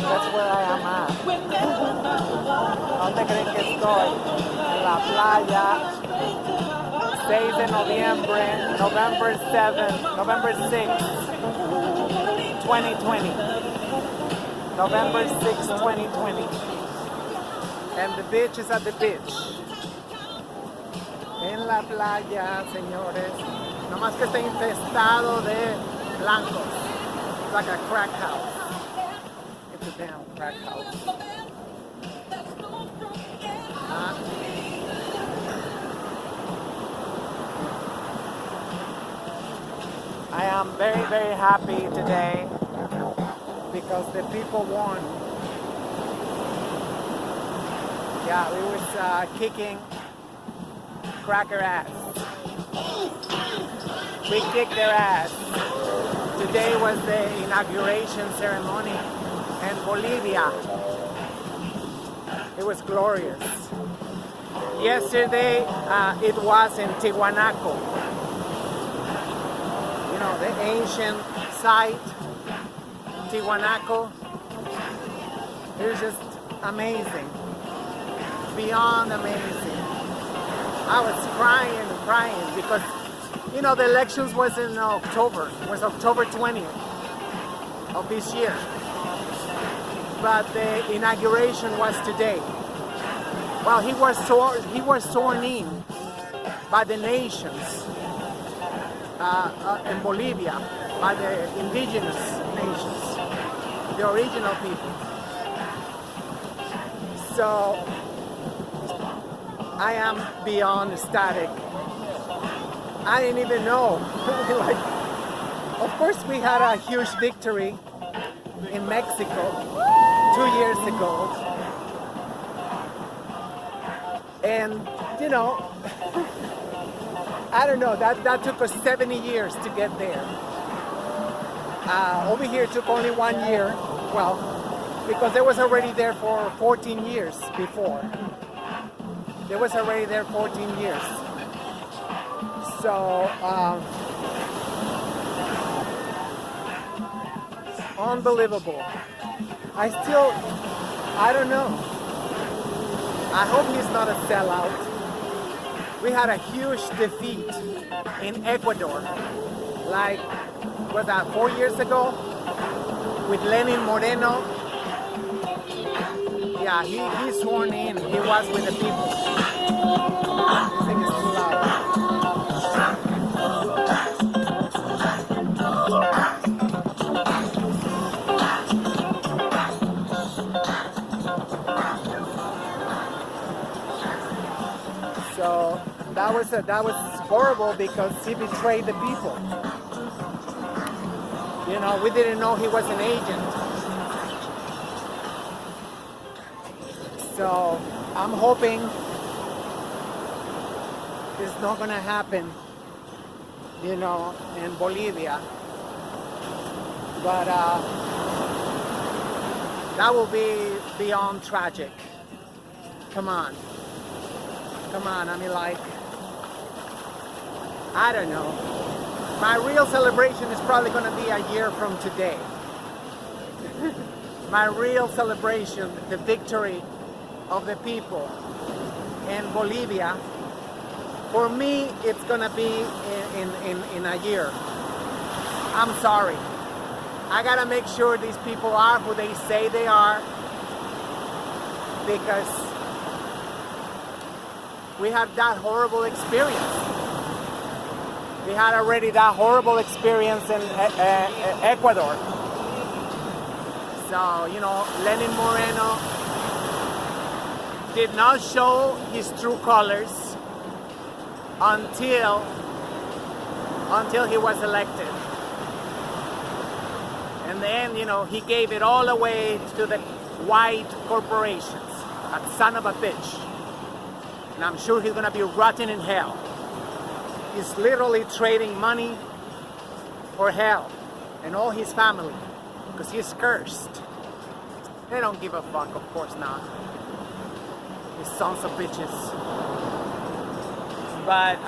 That's where I am at. ¿Dónde creen que estoy? En la playa. 6 de noviembre, November 7th, November 6th, 2020. November 6th, 2020. And the beach is at the beach. En la playa, señores. Nomás que está infestado de blancos. It's like a crack house. It's a damn crack house. I am very, very happy today because the people won. Yeah, we was kicking cracker ass. We kicked their ass. Today was the inauguration ceremony in Bolivia. It was glorious. Yesterday it was in Tiwanaku. You know, the ancient site, Tiwanaku. It was just amazing. Beyond amazing. I was crying and crying because, you know, the elections was in October. It was October 20th of this year. But the inauguration was today. Well, he was sworn in by the nations in Bolivia, by the indigenous nations, the original people. So I am beyond ecstatic. I didn't even know. Like, of course, we had a huge victory in Mexico 2 years ago. And, you know, I don't know, that took us 70 years to get there. Over here it took only 1 year. Well, because it was already there for 14 years before. It was already there 14 years. So, unbelievable. I don't know. I hope he's not a sellout. We had a huge defeat in Ecuador, like, was that 4 years ago? With Lenin Moreno. Yeah, he's sworn in. He was with the people. I think it's too loud. So that was horrible because he betrayed the people. You know, we didn't know he was an agent. So I'm hoping it's not gonna happen, you know, in Bolivia. But that will be beyond tragic. Come on. I mean, like, I don't know. My real celebration is probably going to be a year from today. My real celebration, the victory of the people in Bolivia, for me, it's going to be in a year. I'm sorry. I got to make sure these people are who they say they are, because we had that horrible experience. We had already that horrible experience in Ecuador. So, you know, Lenin Moreno did not show his true colors until he was elected. And then, you know, he gave it all away to the white corporations. That son of a bitch. And I'm sure he's gonna be rotting in hell. He's literally trading money for hell and all his family, because he's cursed. They don't give a fuck, of course not. These sons of bitches. But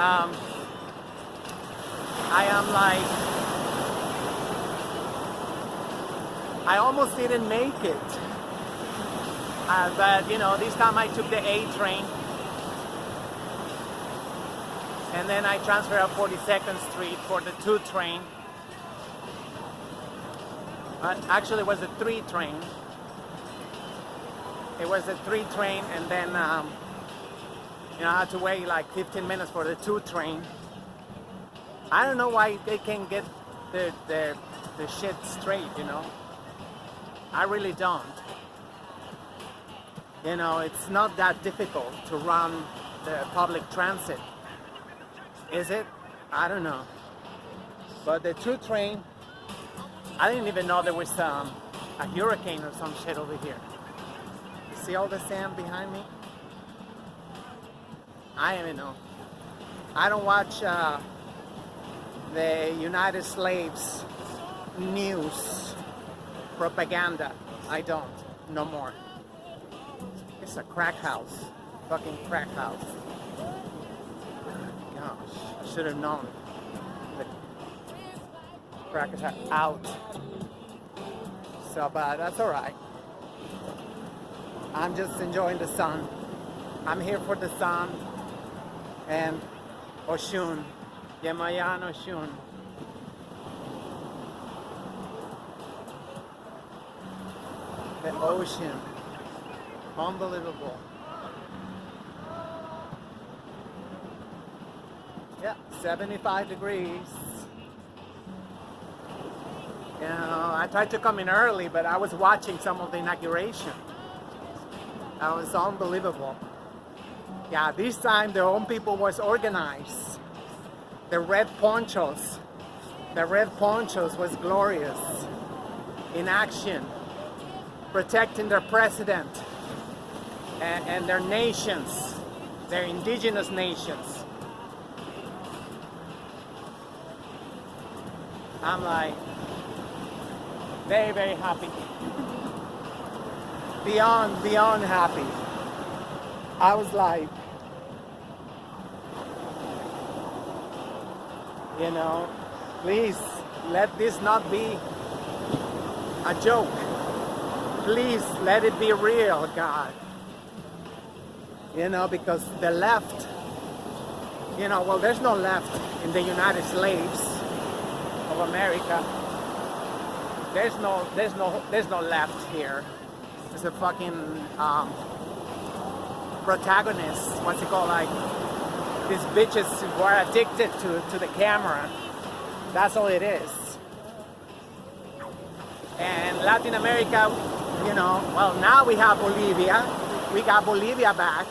I am like, I almost didn't make it. But you know, this time I took the A train. And then I transferred up 42nd Street for the 2 train. Actually, it was a 3 train. It was a 3 train, and then you know, I had to wait like 15 minutes for the 2 train. I don't know why they can't get the shit straight, you know. I really don't. You know, it's not that difficult to run the public transit. Is it? I don't know. But the 2 train, I didn't even know there was a hurricane or some shit over here. You see all the sand behind me? I don't even know. I don't watch the United Slaves news propaganda. I don't. No more. It's a crack house. Fucking crack house. Gosh, I should have known. The crackers are out. So, but that's alright. I'm just enjoying the sun. I'm here for the sun and Oshun. Yemayan Oshun. The ocean. Unbelievable. Yeah, 75 degrees. You know, I tried to come in early, but I was watching some of the inauguration. That was unbelievable. Yeah, this time their own people was organized. The red ponchos. The red ponchos was glorious. In action. Protecting their president. And their nations. Their indigenous nations. I'm like very, very happy. Beyond happy. I was like, you know, please let this not be a joke. Please let it be real, God. You know, because the left, you know, well, there's no left in the United Slaves of America. There's no left here. There's a fucking protagonist. What's it called? Like these bitches who are addicted to the camera. That's all it is. And Latin America, you know, well, now we have Bolivia. We got Bolivia back.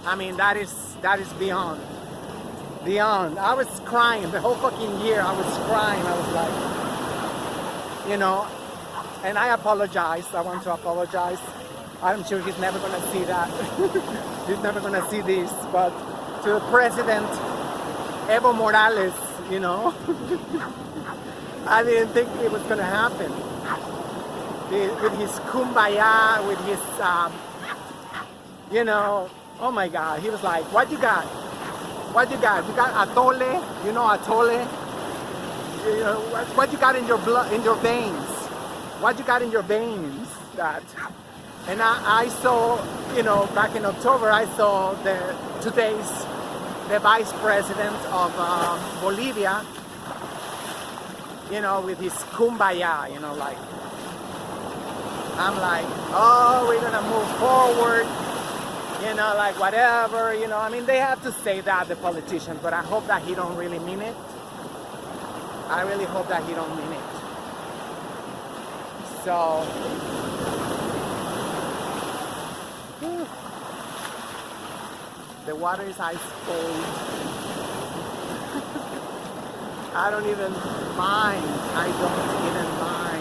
I mean, that is beyond. I was crying the whole fucking year. I was crying. I was like, you know, and I apologized. I want to apologize. I'm sure he's never going to see that. He's never going to see this. But to President Evo Morales, you know, I didn't think it was going to happen. With his kumbaya, with his, you know, oh my God. He was like, what you got? What you got? You got atole? You know atole? You know, what you got in your blood, in your veins? What you got in your veins? That. And I saw, you know, back in October, I saw the vice president of Bolivia, you know, with his kumbaya, you know, like, I'm like, oh, we're gonna move forward, you know, like whatever, you know. I mean, they have to say that, the politicians, but I hope that he don't really mean it. I really hope that he don't mean it. So, the water is ice cold. I don't even mind. I don't even mind.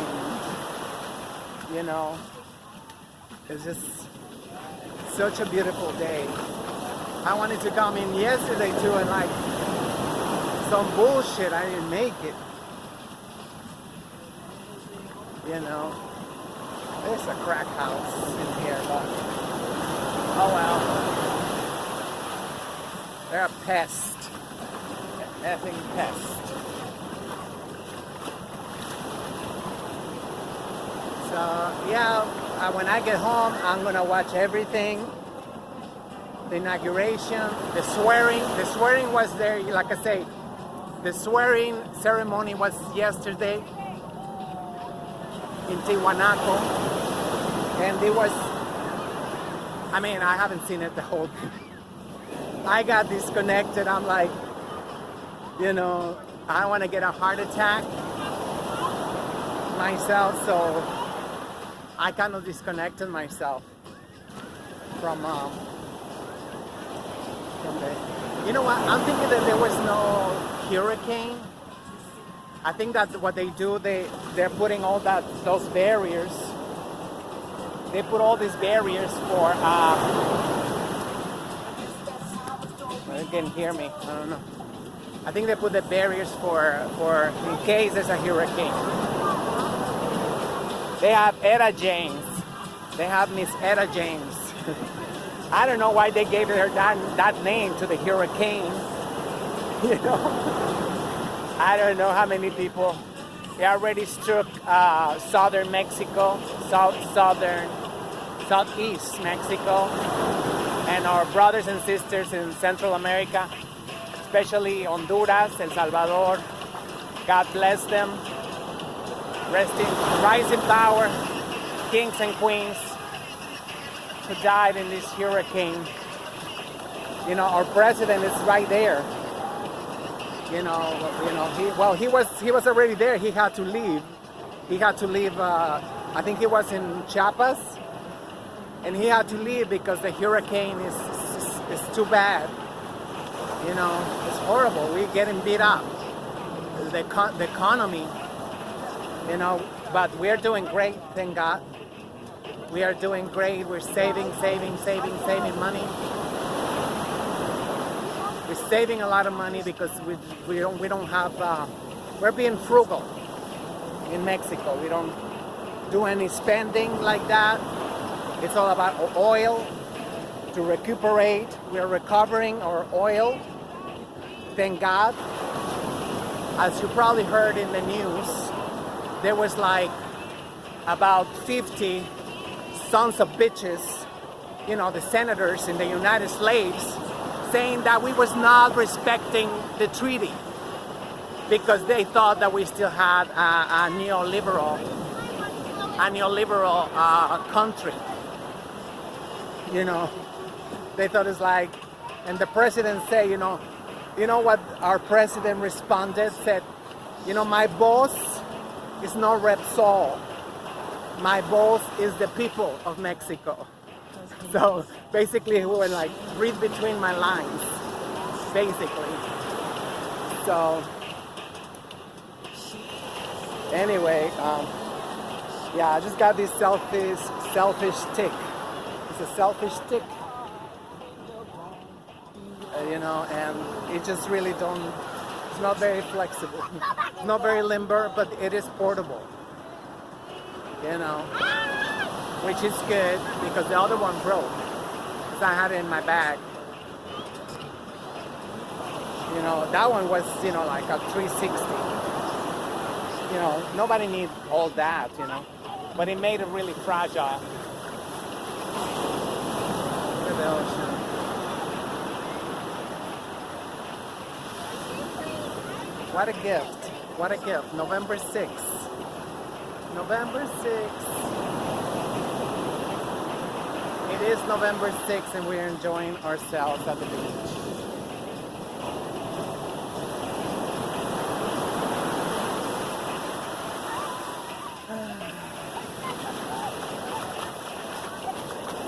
You know, it's just such a beautiful day. I wanted to come in yesterday too, and like some bullshit, I didn't make it. You know, there's a crack house in here, but oh well. They're a pest. An effing pest. So yeah, when I get home, I'm gonna watch everything. The inauguration, the swearing. The swearing was there, like I say, the swearing ceremony was yesterday in Tiwanaku. And it was, I mean, I haven't seen it the whole thing. I got disconnected. I'm like, you know, I don't want to get a heart attack myself, so I kind of disconnected myself from the, you know what, I'm thinking that there was no hurricane. I think that what they do, they're putting all those barriers. They put all these barriers for, you can hear me, I don't know. I think they put the barriers for in case there's a hurricane. They have Etta James. They have Miss Etta James. I don't know why they gave her that name to the hurricane. You know, I don't know how many people. They already struck southern Mexico, southeast Mexico, and our brothers and sisters in Central America, especially Honduras, El Salvador. God bless them. Rise in power, kings and queens who died in this hurricane. You know, our president is right there. He was already there. He had to leave. I think he was in Chiapas, and he had to leave because the hurricane is too bad. You know, it's horrible. We're getting beat up. The economy, you know, but we're doing great, thank God. We are doing great. We're saving money. We're saving a lot of money because we don't have. We're being frugal in Mexico. We don't do any spending like that. It's all about oil to recuperate. We are recovering our oil. Thank God. As you probably heard in the news, there was like about 50 sons of bitches, you know, the senators in the United States, saying that we was not respecting the treaty because they thought that we still had a neoliberal country. You know, they thought it's like, and the president said, you know what our president responded, said, you know, my boss is not Repsol. My boss is the people of Mexico. So basically he would like read between my lines, basically. So anyway, yeah, I just got this selfish tick. It's a selfish tick. You know, and it just really it's not very flexible. It's not very limber, but it is portable. You know, which is good because the other one broke. Because I had it in my bag. You know, that one was, you know, like a 360. You know, nobody needs all that, you know. But it made it really fragile. Look at the ocean. What a gift. What a gift. November 6th. November 6th. It is November 6th and we're enjoying ourselves at the beach.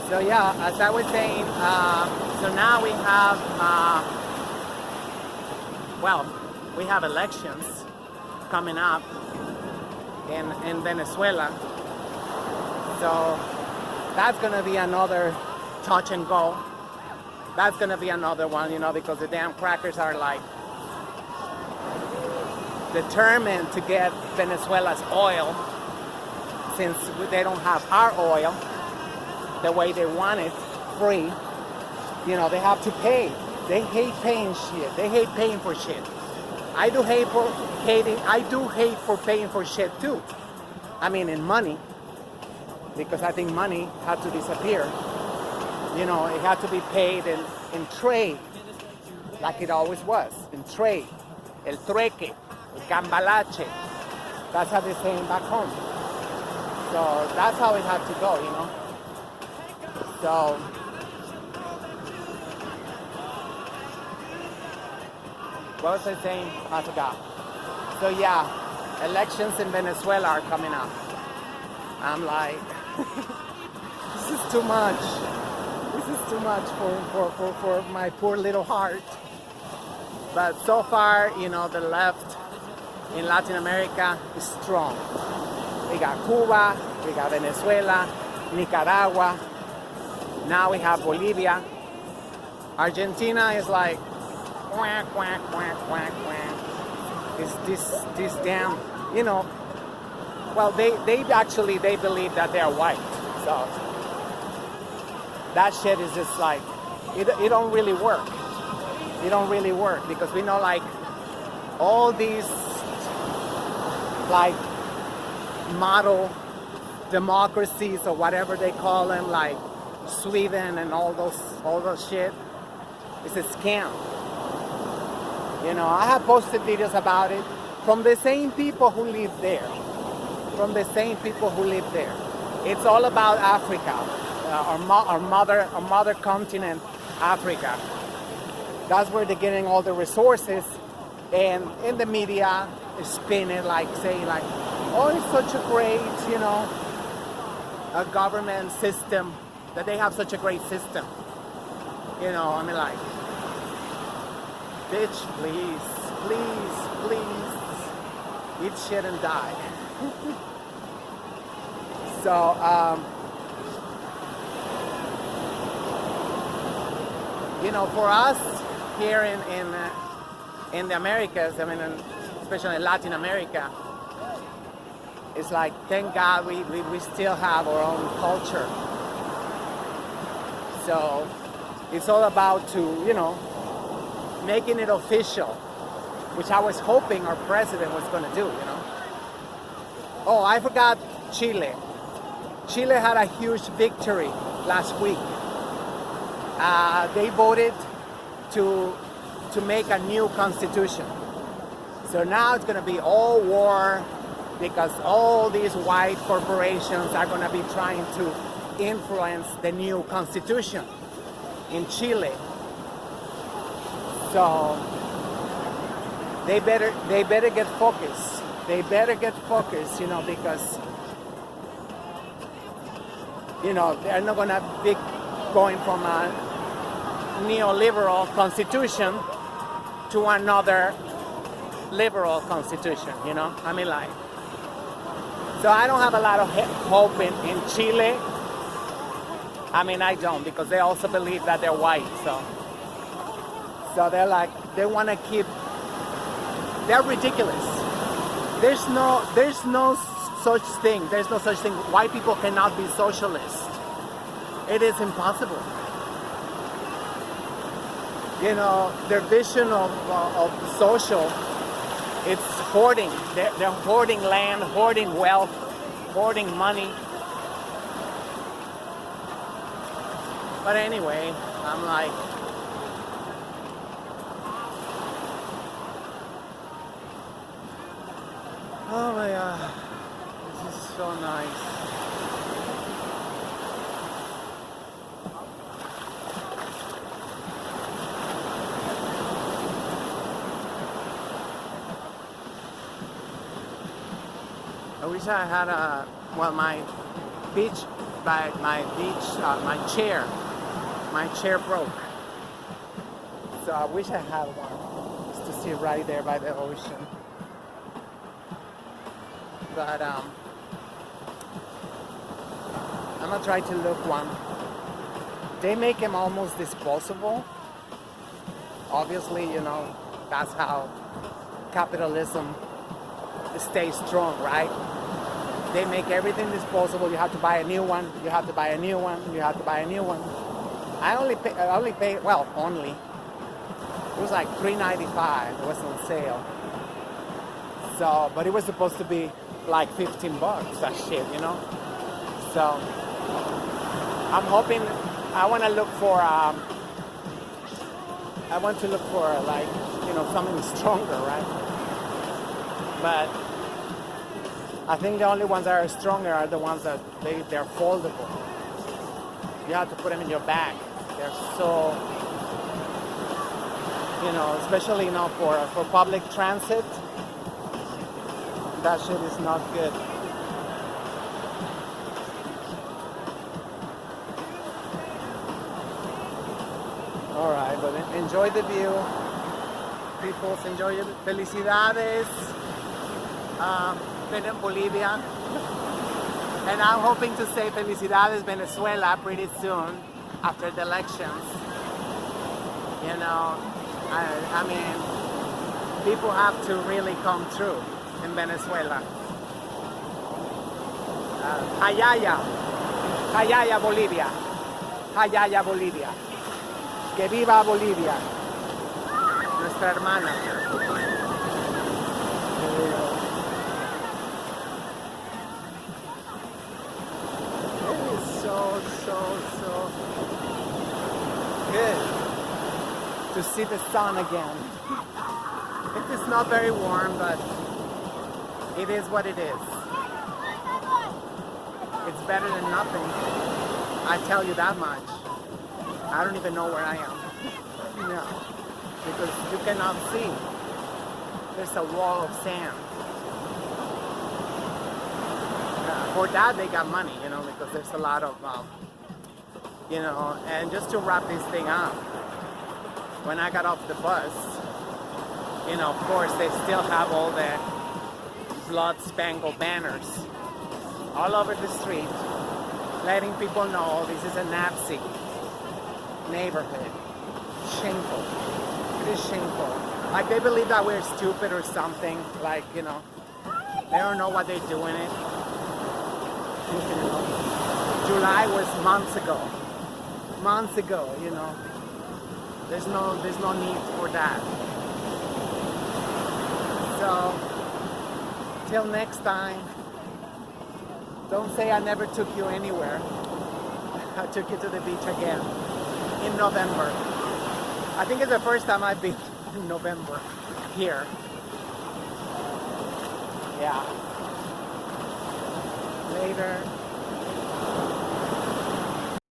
So yeah, as I was saying, so now we have, we have elections coming up in Venezuela. So that's going to be another touch and go. That's going to be another one, you know, because the damn crackers are like determined to get Venezuela's oil since they don't have our oil the way they want it, free. You know, they have to pay. They hate paying shit. They hate paying for shit. I do hate for paying for shit too. I mean, in money. because I think money had to disappear. You know, it had to be paid in trade, like it always was, in trade. El trueque, el cambalache. That's how they say it back home. So that's how it had to go, you know. So what was I saying? I forgot. So yeah, elections in Venezuela are coming up. I'm like, this is too much. This is too much for my poor little heart. But so far, you know, the left in Latin America is strong. We got Cuba, we got Venezuela, Nicaragua. Now we have Bolivia. Argentina is like, quack, quack, quack, quack, quack. Is this damn, you know, well, they believe that they're white. So that shit is just like, it don't really work. It don't really work because we know like all these like model democracies or whatever they call them, like Sweden and all those shit, it's a scam. You know, I have posted videos about it from the same people who live there. From the same people who live there. It's all about Africa, our mother continent, Africa. That's where they're getting all the resources, and in the media, spin it like saying like, oh, it's such a great, you know, a government system, that they have such a great system. You know, I mean like, bitch, please, eat shit and die. So, you know, for us here in the Americas, I mean, especially in Latin America, it's like, thank God we still have our own culture. So it's all about to, you know, making it official, which I was hoping our president was going to do, you know. Oh, I forgot Chile. Chile had a huge victory last week. They voted to make a new constitution. So now it's going to be all war because all these white corporations are going to be trying to influence the new constitution in Chile. So they better get focused. They better get focused, you know, because, you know, they're not going to be going from a neoliberal constitution to another liberal constitution, you know? I mean, like, so I don't have a lot of hope in Chile. I mean, I don't, because they also believe that they're white, so they're like, they want to keep, they're ridiculous. There's no such thing. There's no such thing. White people cannot be socialist. It is impossible. You know, their vision of social, it's hoarding. They're hoarding land, hoarding wealth, hoarding money. But anyway, I'm like, oh my God, this is so nice. I wish I had my chair broke. So I wish I had one, just to sit right there by the ocean. But I'm gonna try to look one. They make them almost disposable. Obviously, you know, that's how capitalism stays strong, right? They make everything disposable. You have to buy a new one. You have to buy a new one. You have to buy a new one. I only pay. Well, only. It was like $3.95. It was on sale. So, but it was supposed to be like $15. That shit, you know. So I'm hoping, I want to look for like, you know, something stronger, right? But I think the only ones that are stronger are the ones that they're foldable. You have to put them in your bag. They're so, you know, especially, you know, for public transit. That shit is not good. All right, but enjoy the view, people. Enjoy it. Felicidades. Been in Bolivia, and I'm hoping to say felicidades Venezuela pretty soon after the elections. You know, I mean, people have to really come through in Venezuela. Hayaya, Hayaya Bolivia, Hayaya Bolivia. Que viva Bolivia, nuestra hermana. It is so good to see the sun again. It is not very warm, but it is what it is. It's better than nothing. I tell you that much. I don't even know where I am. No, because you cannot see. There's a wall of sand. For that, they got money, you know, because there's a lot of, you know, and just to wrap this thing up, when I got off the bus, you know, of course, they still have all the blood-spangled banners all over the street, letting people know this is a Nazi neighborhood. Shameful. It is shameful. Like, they believe that we're stupid or something. Like, you know, they don't know what they're doing it. You know, July was months ago. Months ago, you know. There's no need for that. So, till next time, don't say I never took you anywhere. I took you to the beach again in November. I think it's the first time I've been in November here. Yeah. Later.